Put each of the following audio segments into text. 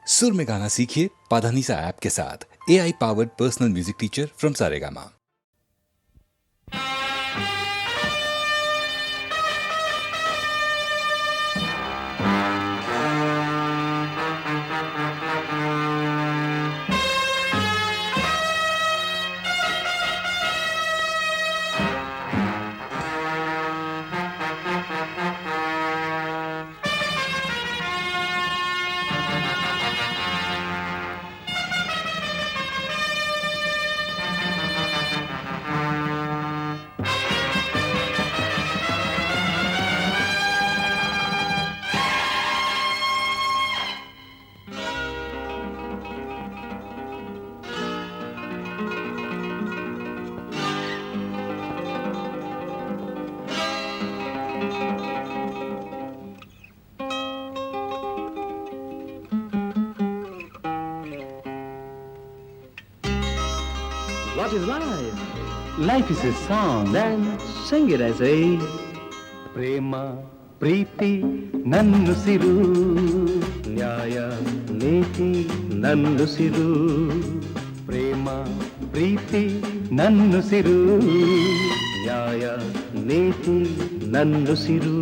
सुर में गाना सीखिए पाधानीसा ऐप के साथ। AI powered personal music teacher from Saregama. What is life? Life is a song. Then sing it, I say. ಪ್ರೇಮ ಪ್ರೀತಿ ನನ್ನುಸಿರು, ನ್ಯಾಯ ನೀತಿ ನನ್ನುಸಿರು. ಪ್ರೇಮ ಪ್ರೀತಿ ನನ್ನುಸಿರು, ನ್ಯಾಯ ನೀತಿ ನನ್ನುಸಿರು.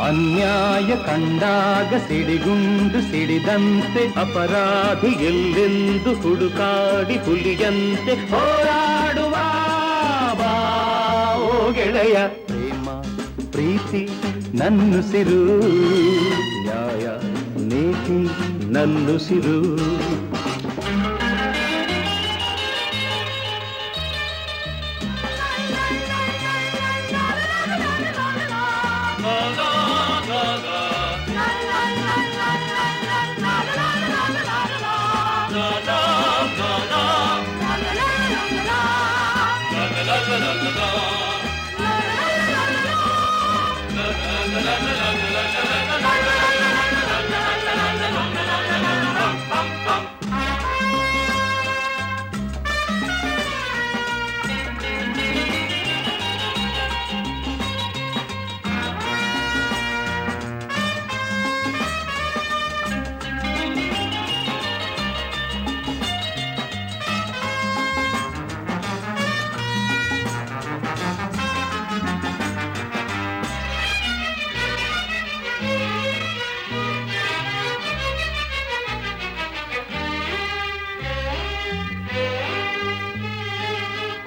ಅನ್ಯಾಯ ಕಂಡಾಗ ಸಿಡಿಗುಂಡು ಸಿಡಿದಂತೆ ಅಪರಾಧಿ ಎಲ್ಲೆಂದು ಹುಡುಕಾಡಿ ಹುಲಿಯಂತೆ ಹೋರಾಡುವ ಬಾ ಓ ಗೆಳೆಯ. ಪ್ರೇಮ ಪ್ರೀತಿ ನನ್ನುಸಿರು, ನ್ಯಾಯ ನೀತಿ ನನ್ನುಸಿರು.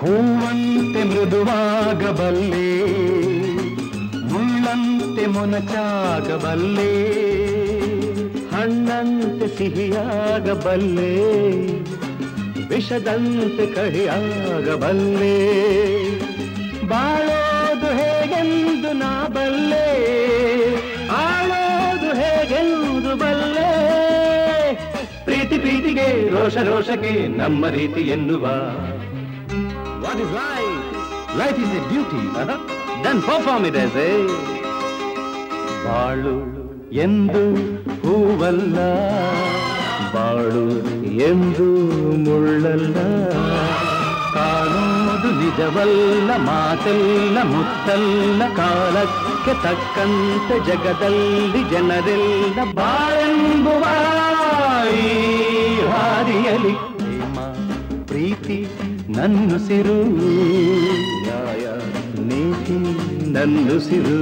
ಹೂವಂತೆ ಮೃದುವಾಗಬಲ್ಲೆ, ಮುಳ್ಳಂತೆ ಮೊನಚಾಗಬಲ್ಲೆ, ಹಣ್ಣಂತೆ ಸಿಹಿಯಾಗಬಲ್ಲೆ, ವಿಷದಂತೆ ಕಹಿಯಾಗಬಲ್ಲೆ. ಬಾಳೋದು ಹೇಗೆಂದು ನಾ ಬಲ್ಲೆ, ಆಳೋದು ಹೇಗೆಂದು ಬಲ್ಲೆ. ಪ್ರೀತಿ ಪ್ರೀತಿಗೆ ರೋಷ ರೋಷಕ್ಕೆ ನಮ್ಮ ರೀತಿ ಎನ್ನುವ. What is life? life is a duty. Then perform it as a. ಬಾಳು ಎಂದು ಹೂವಲ್ಲ, ಬಾಳು ಎಂದು ಮುಳ್ಳಲ್ಲ, ಕಾಣುವುದು ನಿಜವಲ್ಲ, ಮಾತೆಲ್ಲ ಮುತ್ತಲ್ಲ, ಕಾಲಕ್ಕೆ ತಕ್ಕಂತೆ ಜಗದಲ್ಲಿ ಜನರೆಲ್ಲ ಬಾಳೆಂಬುವ ಈ ಹಾದಿಯಲಿ. ಪ್ರೇಮ ಪ್ರೀತಿ ನನ್ನುಸಿರು, ನ್ಯಾಯ ನೀತಿ ನನ್ನುಸಿರು.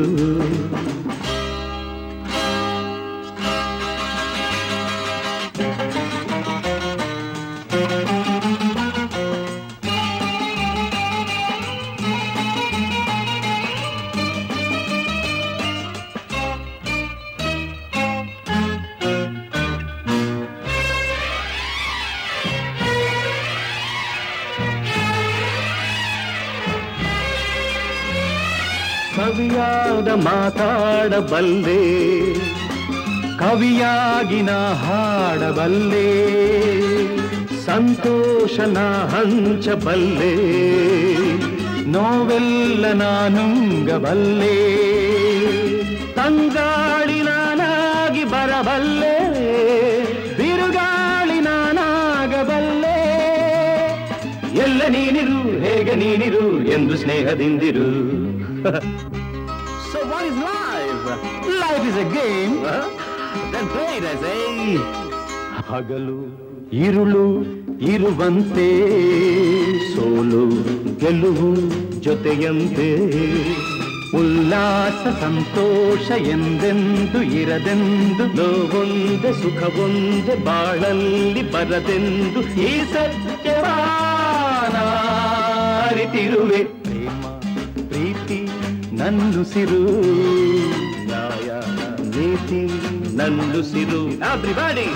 ಕವಿಯಾದ ಮಾತಾಡಬಲ್ಲೆ, ಕವಿಯಾಗಿ ನಾ ಹಾಡಬಲ್ಲೆ, ಸಂತೋಷನ ಹಂಚಬಲ್ಲೆ, ನೋವೆಲ್ಲ ನಾನುಂಗಬಲ್ಲೆ, ತಂಗಾಳಿ ನಾನಾಗಿ ಬರಬಲ್ಲೆ, ಬಿರುಗಾಳಿ ನಾನಾಗಬಲ್ಲೆ. ಎಲ್ಲ ನೀನಿರು ಹೇಗೆ ನೀನಿರು ಎಂದು ಸ್ನೇಹದಿಂದಿರು. So what is life? Life is a game. Then play it, I say. ಹಗಲು ಇರುಳು ಇರುವಂತೆ ಸೋಲು ಗೆಲುವು ಜೊತೆಯಂತೆ ಉಲ್ಲಾಸ ಸಂತೋಷ ಎಂದೆಂದು ಇರದೆಂದು ನೋವೊಂದೆ ಸುಖವೊಂದೆ ಬಾಳಲ್ಲಿ ಬರದೆಂದು ಈ ಸತ್ಯವಾನ ಅರಿತಿರುವೆ. ಪ್ರೇಮ ಪ್ರೀತಿ ನನ್ನುಸಿರು ನ್ಯಾಯ ನೀತಿ ನನ್ನುಸಿರು. ಎವ್ರಿಬಡಿ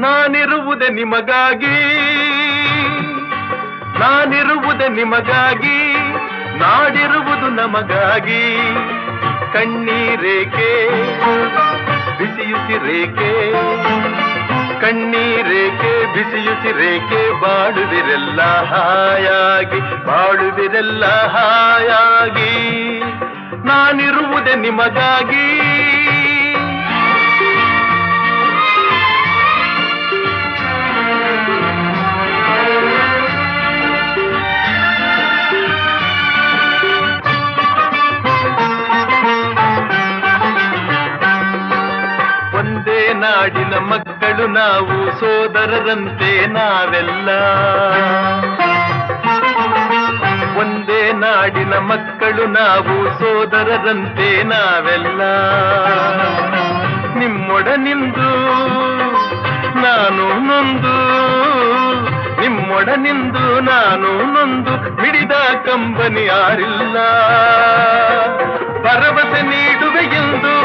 ನಾನಿರುವುದೇ ನಿಮಗಾಗಿ, ನಾನಿರುವುದೇ ನಿಮಗಾಗಿ, ನಾಡಿರುವುದು ನಮಗಾಗಿ. ಕಣ್ಣೀರೇಕೆ ಬಿಸಿಯುಸಿರೇಕೆ, ಕಣ್ಣೀರೇಕೆ ಬಿಸಿಯುಸಿರೇಕೆ, ಬಾಳುವಿರೆಲ್ಲ ಹಾಯಾಗಿ, ಬಾಳುವಿರೆಲ್ಲ ಹಾಯಾಗಿ. ನಾನಿರುವುದೇ ನಿಮಗಾಗಿ. ಒಂದೇ ನಾಡಿನ ಮಕ್ಕಳು ನಾವು, ಸೋದರರಂತೆ ನಾವೆಲ್ಲ. ಒಂದೇ ನಾಡಿನ ಮಕ್ಕಳು ನಾವು, ಸೋದರರಂತೆ ನಾವೆಲ್ಲ. ನಿಮ್ಮೊಡನಿಂದು ನಾನು ನೊಂದು, ನಿಮ್ಮೊಡನಿಂದು ನಾನು ನೊಂದು, ಮಿಡಿದ ಕಂಬನಿ ಯಾರಿಲ್ಲ. ಭರವಸೆ ನೀಡುವೆ ಎಂದು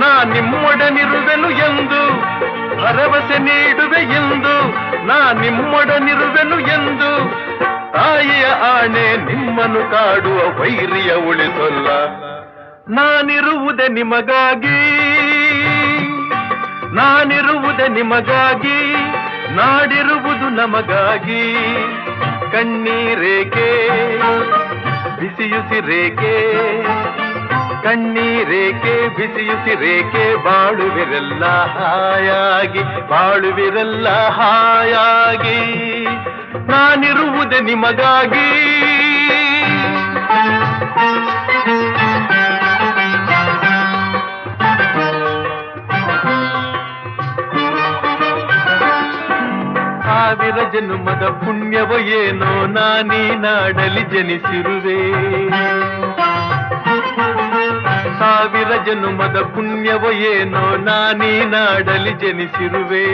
ನಾ ನಿಮ್ಮೊಡನಿರುವೆನು ಎಂದು, ಭರವಸೆ ನೀಡುವೆ ಎಂದು ನಾ ನಿಮ್ಮೊಡನಿರುವೆನು ಎಂದು. ತಾಯಿಯ ಆಣೆ ನಿಮ್ಮನ್ನು ಕಾಡುವ ವೈರಿಯ ಉಳಿಸೊಲ್ಲ. ನಾನಿರುವುದೇ ನಿಮಗಾಗಿ, ನಾನಿರುವುದೇ ನಿಮಗಾಗಿ, ನಾಡಿರುವುದು ನಮಗಾಗಿ. ಕಣ್ಣೀರೇಕೆ ಬಿಸಿಯುಸಿರೇಕೆ, ಕಣ್ಣೀರೇಕೆ ಬಿಸಿಯುಸಿರೇಕೆ, ಬಾಳುವಿರೆಲ್ಲ ಹಾಯಾಗಿ, ಬಾಳುವಿರೆಲ್ಲ ಹಾಯಾಗಿ. ನಾನಿರುವುದೇ ನಿಮಗಾಗಿ. ಸಾವಿರ ಜನ್ಮದ ಪುಣ್ಯವೋ ಏನೋ ನಾನೀ ನಾಡಲಿ ಜನಿಸಿರುವೆ. ಸಾವಿರ ಜನ್ಮದ ಪುಣ್ಯವೋ ಏನೋ ನಾನೀ ನಾಡಲಿ ಜನಿಸಿರುವೆ.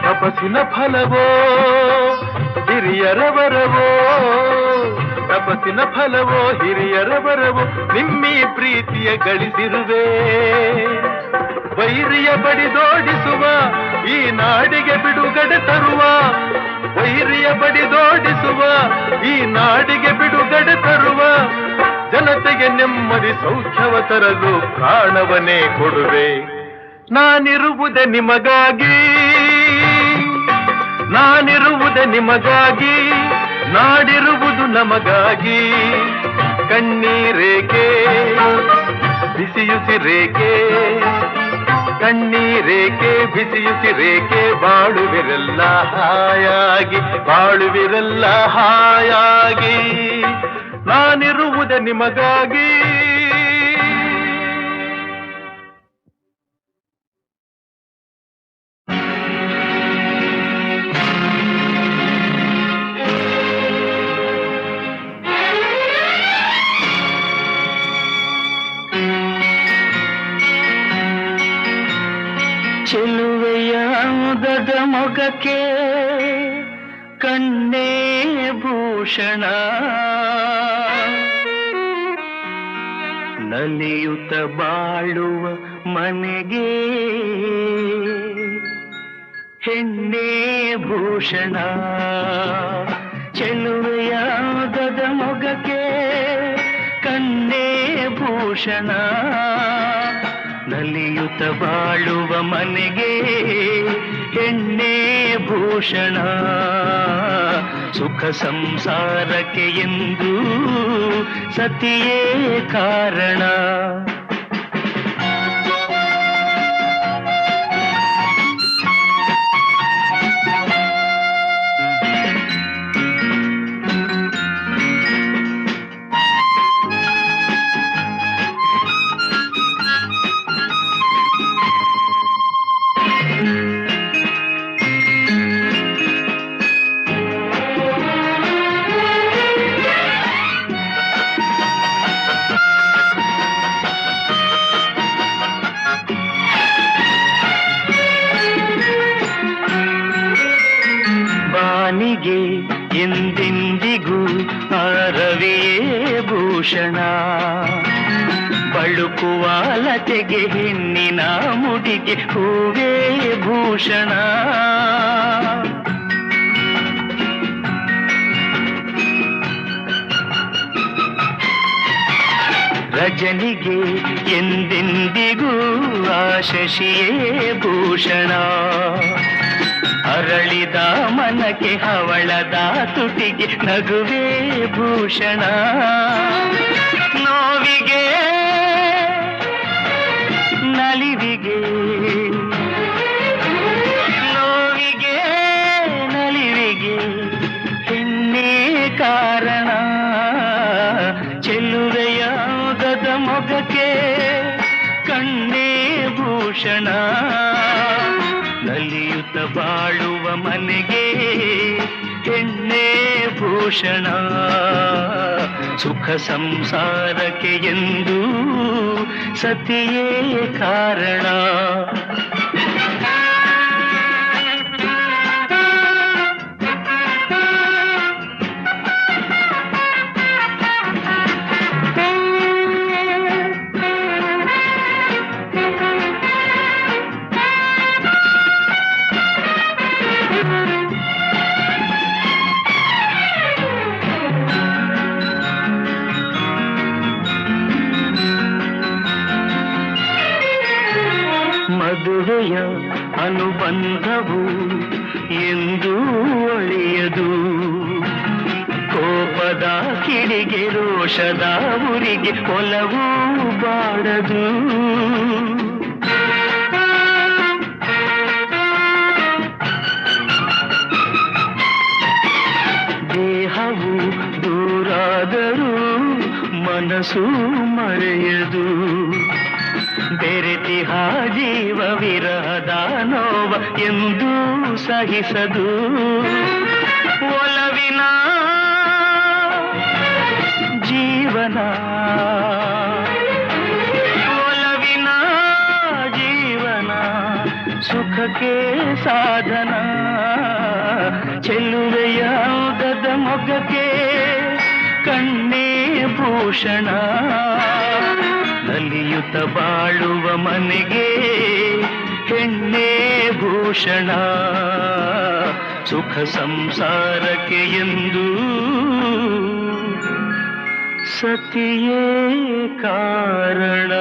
ತಪಸ್ಸಿನ ಫಲವೋ ಹಿರಿಯರ ವರವೋ, ತಪಸ್ಸಿನ ಫಲವೋ ಹಿರಿಯರ ವರವೋ, ನಿಮ್ಮೀ ಪ್ರೀತಿಯ ಗಳಿಸಿರುವೆ. ವೈರಿಯ ಬಡಿದೋಡಿಸುವ ಈ ನಾಡಿಗೆ ಬಿಡುಗಡೆ ತರುವ, ವೈರಿಯ ಬಡಿದೋಡಿಸುವ ಈ ನಾಡಿಗೆ ಬಿಡುಗಡೆ ತರುವ. ಜನತೆಗೆ ನೆಮ್ಮದಿ ಸೌಖ್ಯವ ತರಲು ಪ್ರಾಣವನ್ನೇ ಕೊಡುವೆ. ನಾನಿರುವುದೇ ನಿಮಗಾಗಿ, ನಾನಿರುವುದೇ ನಿಮಗಾಗಿ, ನಾಡಿರುವುದು ನಮಗಾಗಿ. ಕಣ್ಣೀರೇಕೆ ಬಿಸಿಯುಸಿರೇಕೆ, ಕಣ್ಣೀರೇಕೆ ಬಿಸಿಯುಸಿರೇಕೆ, ಬಾಳುವಿರೆಲ್ಲ ಹಾಯಾಗಿ, ಬಾಳುವಿರೆಲ್ಲ ಹಾಯಾಗಿ. ನಾನಿರುವುದೇ ನಿಮಗಾಗಿ. ಚೆಲುವೆಯ ಮುದದ ಮೊಗಕ್ಕೆ ಕಣ್ಣೇ ಭೂಷಣ, ನಲಿಯುತ್ತ ಬಾಳುವ ಮನೆಗೆ ಹೆಣ್ಣೇ ಭೂಷಣ. ಚೆಲುವೆಯ ಮುದದ ಮೊಗಕ್ಕೆ ಕಣ್ಣೇ ಭೂಷಣ, ನಲಿಯುತ್ತ ಬಾಳುವ ಮನೆಗೆ ಹೆಣ್ಣೇ ಭೂಷಣ ಸುಖ ಸಂಸಾರಕ್ಕೆ ಎಂದು ಸತಿಯೇ ಕಾರಣ. ಬಾನಿಗೆ ಎಂದೆಂದಿಗೂ ರವಿಯೇ ಭೂಷಣ ಬಳುಕುವ ಲತೆಗೆ ಹೆಣ್ಣಿನ ಮುಡಿಗೆ ಹೂವೇ ಭೂಷಣ. ರಜನಿಗೆ ಎಂದೆಂದಿಗೂ ಶಶಿಯೇ ಭೂಷಣ ಅರಳಿದ ಮನಕ್ಕೆ ಹವಳದ ತುಟಿಗೆ ನಗುವೇ ಭೂಷಣ. ನೋವಿಗೆ ನಲಿವಿಗೆ ನೋವಿಗೆ ನಲಿವಿಗೆ ಹೆಣ್ಣೇ ಕಾರಣ. ಚೆಲುವೆಯಾಗದ ಮೊಗಕ್ಕೆ ಕಣ್ಣೇ ಭೂಷಣ ನಲಿಯುತ್ತ ಬಾಳುವ ಮನೆಗೆ ಹೆಣ್ಣೇ ಭೂಷಣ ಸುಖ ಸಂಸಾರಕ್ಕೆ ಎಂದು ಸತಿಯೇ ಕಾರಣ. ಮದುವೆಯ ಅನುಬಂಧವು ಎಂದು ಒಳೆಯದು ಕೋಪದ ಕಿಡಿಗೆ ರೋಷದ ಉರಿಗೆ ಒಲವು ಬಾಡದು. ದೇಹವು ದೂರಾದರೂ ಮನಸ್ಸು ಮರೆಯದು ಬೆರೆತಿಹ ಜೀವ ವಿರಹದ ನೋವ ಎಂದು ಸಹಿಸದು. ಒಲವಿನ ಜೀವನ ಒಲವಿನ ಜೀವನ ಸುಖಕ್ಕೆ ಸಾಧನ ಚೆಲುವೆಯಾಗದ ಮೊಗಕ್ಕೆ ಕಣ್ಣೇ ಭೂಷಣ ನಲಿಯುತ್ತ ಬಾಳುವ ಮನೆಗೆ ಹೆಣ್ಣೇ ಭೂಷಣ ಸುಖ ಸಂಸಾರಕ್ಕೆ ಎಂದು ಸತಿಯೇ ಕಾರಣ.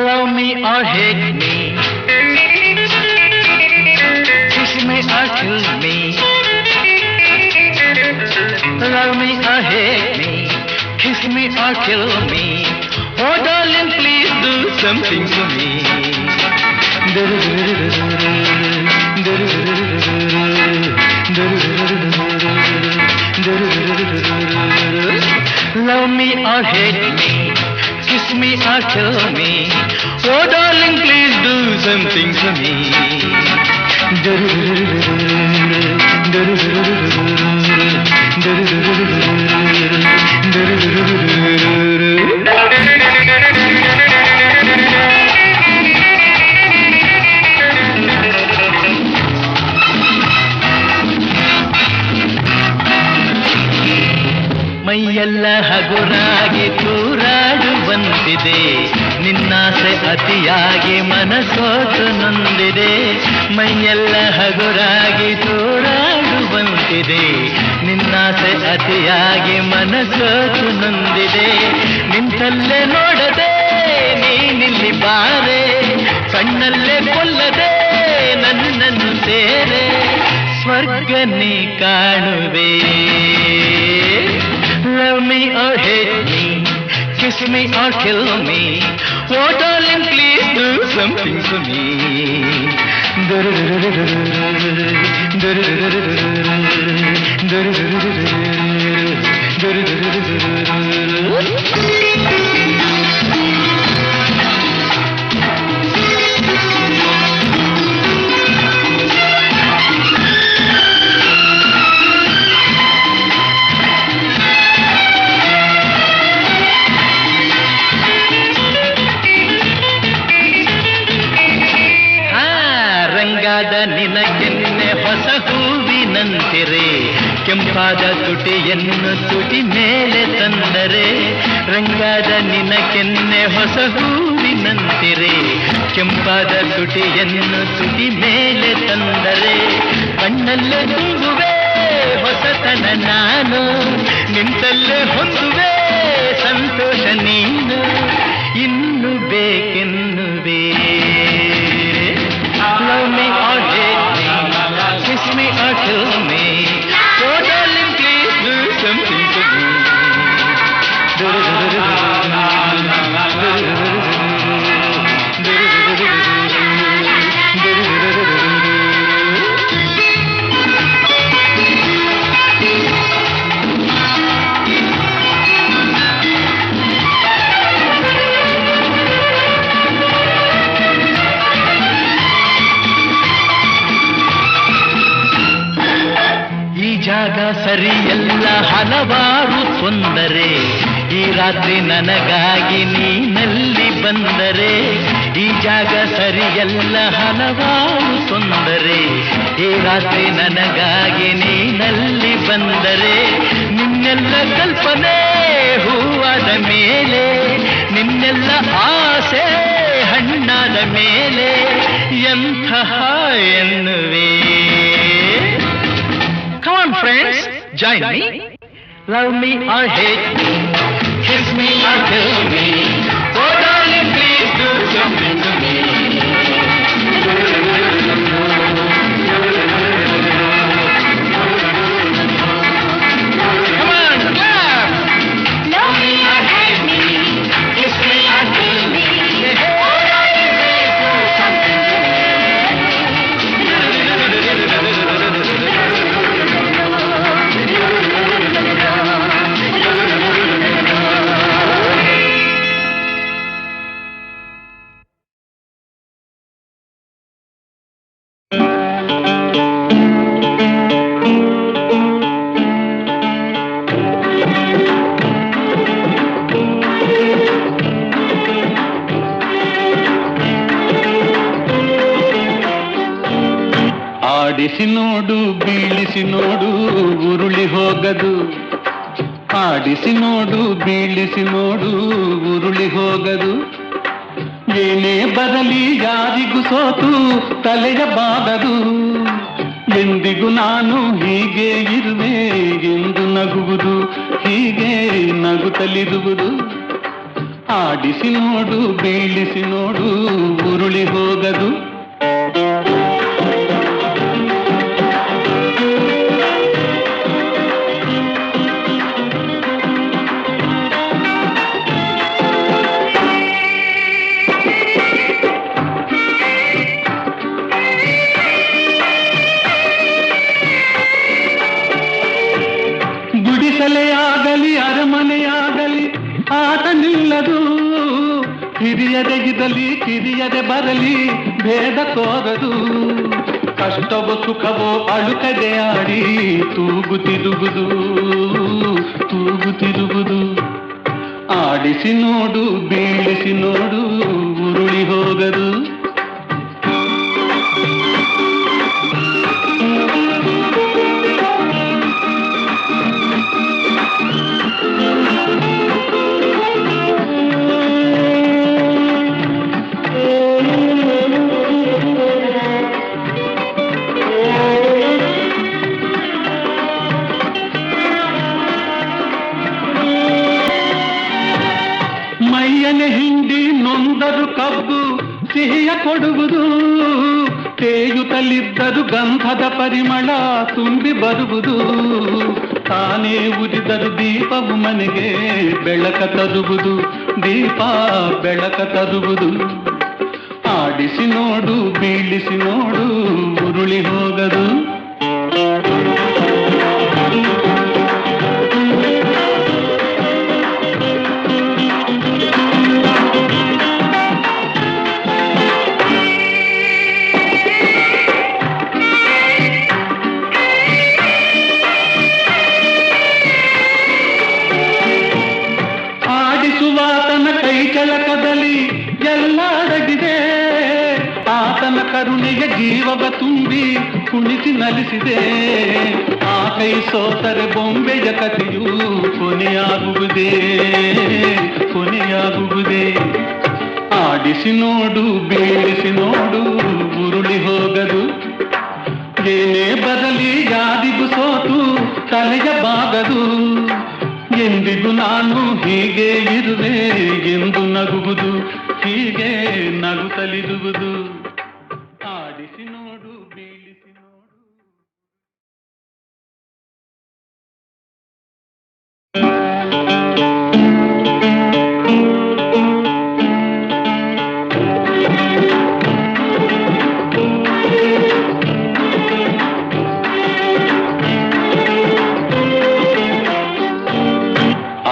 Love me or hate me, kiss me or kill me. Love me or hate me, kiss me or kill me. Oh darling, please do something for me. Love me or hate me, kiss me or kill me. Oh darling, please do something for me. ಹಗುರಾಗಿ ತೂರಾಡುವಂತಿದೆ, ನಿನ್ನಾಸೆ ಅತಿಯಾಗಿ ಮನಸೋತು ನೊಂದಿದೆ. ಮೈಯೆಲ್ಲ ಹಗುರಾಗಿ ತೂರಾಡುವಂತಿದೆ, ನಿನ್ನಾಸೆ ಅತಿಯಾಗಿ ಮನಸೋತು ನೊಂದಿದೆ. ನಿಂತಲ್ಲೇ ನೋಡದೆ ನೀನಿಲ್ಲಿ ಬಾರೆ, ಕಣ್ಣಲ್ಲೇ ಕೊಲ್ಲದೆ ನನ್ನನ್ನು ಸೇರೆ, ಸ್ವರ್ಗ ನೀ ಕಾಣುವೆ. Love me or hate me, kiss me or kill me, oh darling please do something for me. ರಂಗಾದ ನಿನಗೆನ್ನೆ ಹೊಸ ಹೂವಿನಂತಿರೆ, ಕೆಂಪಾದ ತುಟಿಯನ್ನು ತುಟಿ ಮೇಲೆ ತಂದರೆ. ರಂಗಾದ ನಿನಗೆನ್ನೆ ಹೊಸ ಹೂವಿನಂತಿರೆ, ಕೆಂಪಾದ ತುಟಿಯನ್ನು ತುಟಿ ಮೇಲೆ ತಂದರೆ. ಕಣ್ಣಲ್ಲೇ ತುಂಬುವೆ ಹೊಸತನ ನಾನು, ನಿಂತಲ್ಲೇ ಹೊಂದುವೆ ಸಂತೋಷ ನೀನು. ಇನ್ನು ಬೇಕೆನ್ನುವೆ. Love me or hate me, kiss me or kill me, oh darling please do something for me. ಜಾಗ ಸರಿಯಲ್ಲ ಹಲವಾರು ತೊಂದರೆ, ಈ ರಾತ್ರಿ ನನಗಾಗಿ ನೀನಲ್ಲಿ ಬಂದರೆ. ಈ ಜಾಗ ಸರಿಯಲ್ಲ ಹಲವಾರು ತೊಂದರೆ, ಈ ರಾತ್ರಿ ನನಗಾಗಿ ನೀನಲ್ಲಿ ಬಂದರೆ. ನಿನ್ನೆಲ್ಲ ಕಲ್ಪನೆ ಹೂವಾದ ಮೇಲೆ, ನಿನ್ನೆಲ್ಲ ಆಸೆ ಹಣ್ಣಾದ ಮೇಲೆ, ಎಂತಹ ಎನ್ನುವೆ. Come on friends, join me. Love me or hate me, kiss me or kill me, oh darling please do something to me. Come on, clap. Love me or hate me, kiss me or kill me, oh darling please do something to me. ಆಡಿಸಿ ನೋಡು ಬೀಳಿಸಿ ನೋಡು ಉರುಳಿ ಹೋಗದು, ಆಡಿಸಿ ನೋಡು ಬೀಳಿಸಿ ನೋಡು ಉರುಳಿ ಹೋಗದು. ಏನೇ ಬರಲಿ ಯಾರಿಗೂ ಸೋತು ತಲೆಯ ಬಾಗದು, ಎಂದಿಗೂ ನಾನು ಹೀಗೆ ಇರುವೆ ಎಂದು ನಗುವುದು, ಹೀಗೆ ನಗುತ್ತಲಿರುವುದು. ಆಡಿಸಿ ನೋಡು ಬೀಳಿಸಿ ನೋಡು ಉರುಳಿ ಹೋಗದು. ಗುಡಿಸಲೆಯಾಗಲಿ ಅರಮನೆಯಾಗಲಿ ಆಟ ನಿಲ್ಲದು, ಹಿರಿಯದೆ ಇರಲಿ ಕಿರಿಯದೆ ಬರಲಿ ಭೇದ ತೋರದು. ಕಷ್ಟವೋ ಸುಖವೋ ಅಳುಕದೆ ಆಡಿ ತೂಗುತ್ತಿರುವುದು, ತೂಗುತ್ತಿರುವುದು. ಆಡಿಸಿ ನೋಡು ಬೀಳಿಸಿ ನೋಡು ಉರುಳಿ ಹೋಗದು. ಸಿಹಿಯ ಕೊಡುವುದು, ತೇಯುತ್ತಲಿದ್ದರು ಗಂಧದ ಪರಿಮಳ ತುಂಬಿ ಬರುವುದು. ತಾನೇ ಉರಿದರು ದೀಪವು ಮನೆಗೆ ಬೆಳಕ ತರುವುದು, ದೀಪ ಬೆಳಕ ತರುವುದು. ಆಡಿಸಿ ನೋಡು, ಬೀಳಿಸಿ ನೋಡು, ಉರುಳಿ ಹೋಗದು. ಆಡಿಸುವಾತನ ಕೈ ಕೆಳಕದಲ್ಲಿ ಎಲ್ಲ ಅಡಗಿದೆ, ಆತನ ಕರುಣೆಯ ಜೀವವ ತುಂಬಿ ಕುಣಿಸಿ ನಲಿಸಿದೆ. ಆ ಕೈ ಸೋತರೆ ಬೊಂಬೆಯ ಕಥೆಯು ಕೊನೆಯಾಗುವುದೇ, ಕೊನೆಯಾಗುವುದೇ. ಆಡಿಸಿ ನೋಡು, ಬೀಳಿಸಿ ನೋಡು, ಉರುಳಿ ಹೋಗದು. ಏನೇ ಬರಲಿ ಯಾರಿಗೂ ಸೋತು ತಲೆಯ ಬಾಗದು. ಎಂದಿಗೂ ನಾನು ಹೀಗೆ ಇರುವೆ ಎಂದು ನಗುವುದು, ಹೀಗೆ ನಗುತ್ತಲಿರುವುದು. ಆಡಿಸಿ ನೋಡು, ಬೀಳಿಸಿ ನೋಡು.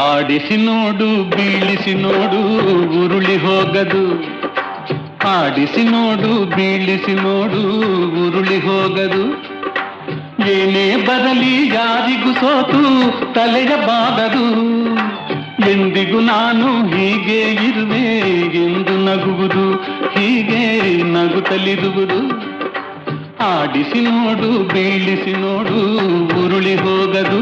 ಆಡಿಸಿ ನೋಡು, ಬೀಳಿಸಿ ನೋಡು, ಉರುಳಿ ಹೋಗದು. ಆಡಿಸಿ ನೋಡು, ಬೀಳಿಸಿ ನೋಡು, ಉರುಳಿ ಹೋಗದು. ಏನೇ ಬರಲಿ ಯಾರಿಗೂ ಸೋತು ತಲೆಯ ಬಾಗದು. ಎಂದಿಗೂ ನಾನು ಹೀಗೆ ಇರುವೆ ಎಂದು ನಗುವುದು, ಹೀಗೆ ನಗುತ್ತಲಿರುವುದು. ಆಡಿಸಿ ನೋಡು, ಬೀಳಿಸಿ ನೋಡು, ಉರುಳಿ ಹೋಗದು.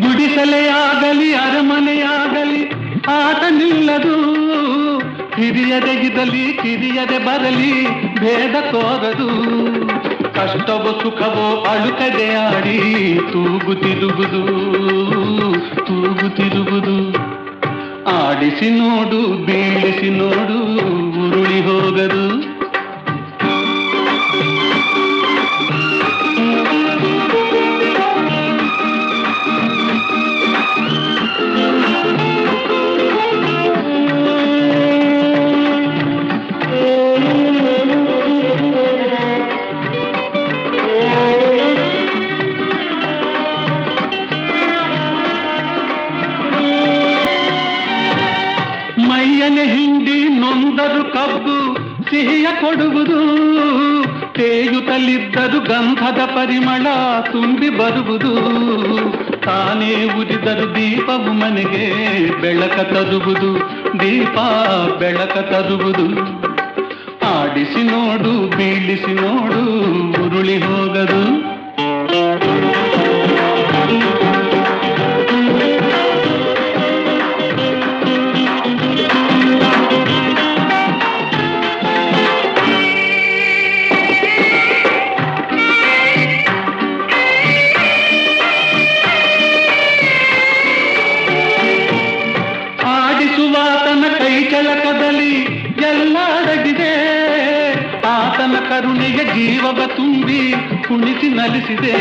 ಗುಡಿಸಲೆಯಾಗಲಿ ಅರಮನೆಯಾಗಲಿ ಆಟ ನಿಲ್ಲದು. ಹಿರಿಯದೆಗಿದಲಿ ಕಿರಿಯದೆ ಬರಲಿ ಭೇದ ತೋರದು. ಕಷ್ಟವೋ ಸುಖವೋ ಅಳುಕದೆ ಆಡಿ ತೂಗುತ್ತಿರುವುದು, ತೂಗುತ್ತಿರುವುದು. ಆಡಿಸಿ ನೋಡು, ಬೀಳಿಸಿ ನೋಡು, ಉರುಳಿ ಹೋಗದು. ಮೈಯನೆ ಹಿಂಡಿ ನೊಂದರು ಕಬ್ಬು ಸಿಹಿಯ ಕೊಡುವುದು. ತೇಯುತ್ತಲಿದ್ದರು ಗಂಧದ ಪರಿಮಳ ತುಂಬಿ ಬರುವುದು. ತಾನೇ ಉರಿದರು ದೀಪವು ಮನೆಗೆ ಬೆಳಕ ತರುವುದು, ದೀಪ ಬೆಳಕ ತರುವುದು. ಆಡಿಸಿ ನೋಡು, ಬೀಳಿಸಿ ನೋಡು, ಉರುಳಿ ಹೋಗದು. ಆಡಿಸುವಾತನ ಕೈ ಕೆಳಕದಲ್ಲಿ ಎಲ್ಲ ಅಡಗಿದೆ. ಆತನ ಕರುಣೆಯ ಜೀವವ ತುಂಬಿ ಕುಣಿಸಿ ನಲಿಸಿದೆ.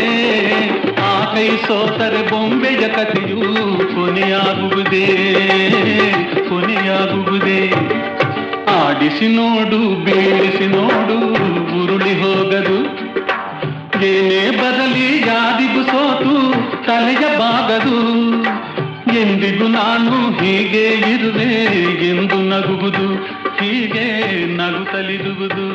ಆ ಕೈ ಸೋತರೆ ಬೊಂಬೆಯ ಕಥೆಯು ಕೊನೆಯಾಗುವುದೇ, ಕೊನೆಯಾಗುವುದೇ. ಆಡಿಸಿ ನೋಡು, ಬೀಳಿಸಿ ನೋಡು, ಉರುಳಿ ಹೋಗದು. ಏನೇ ಬರಲಿ ಯಾರಿಗೂ ಸೋತು ತಲೆಯ ಬಾಗದು. ಎಂದಿಗೂ ನಾನು ಹೀಗೆ ಇರುವೆ ಎಂದು ನಗುವುದು, ಹೀಗೆ ನಗುತ್ತಲಿರುವುದು.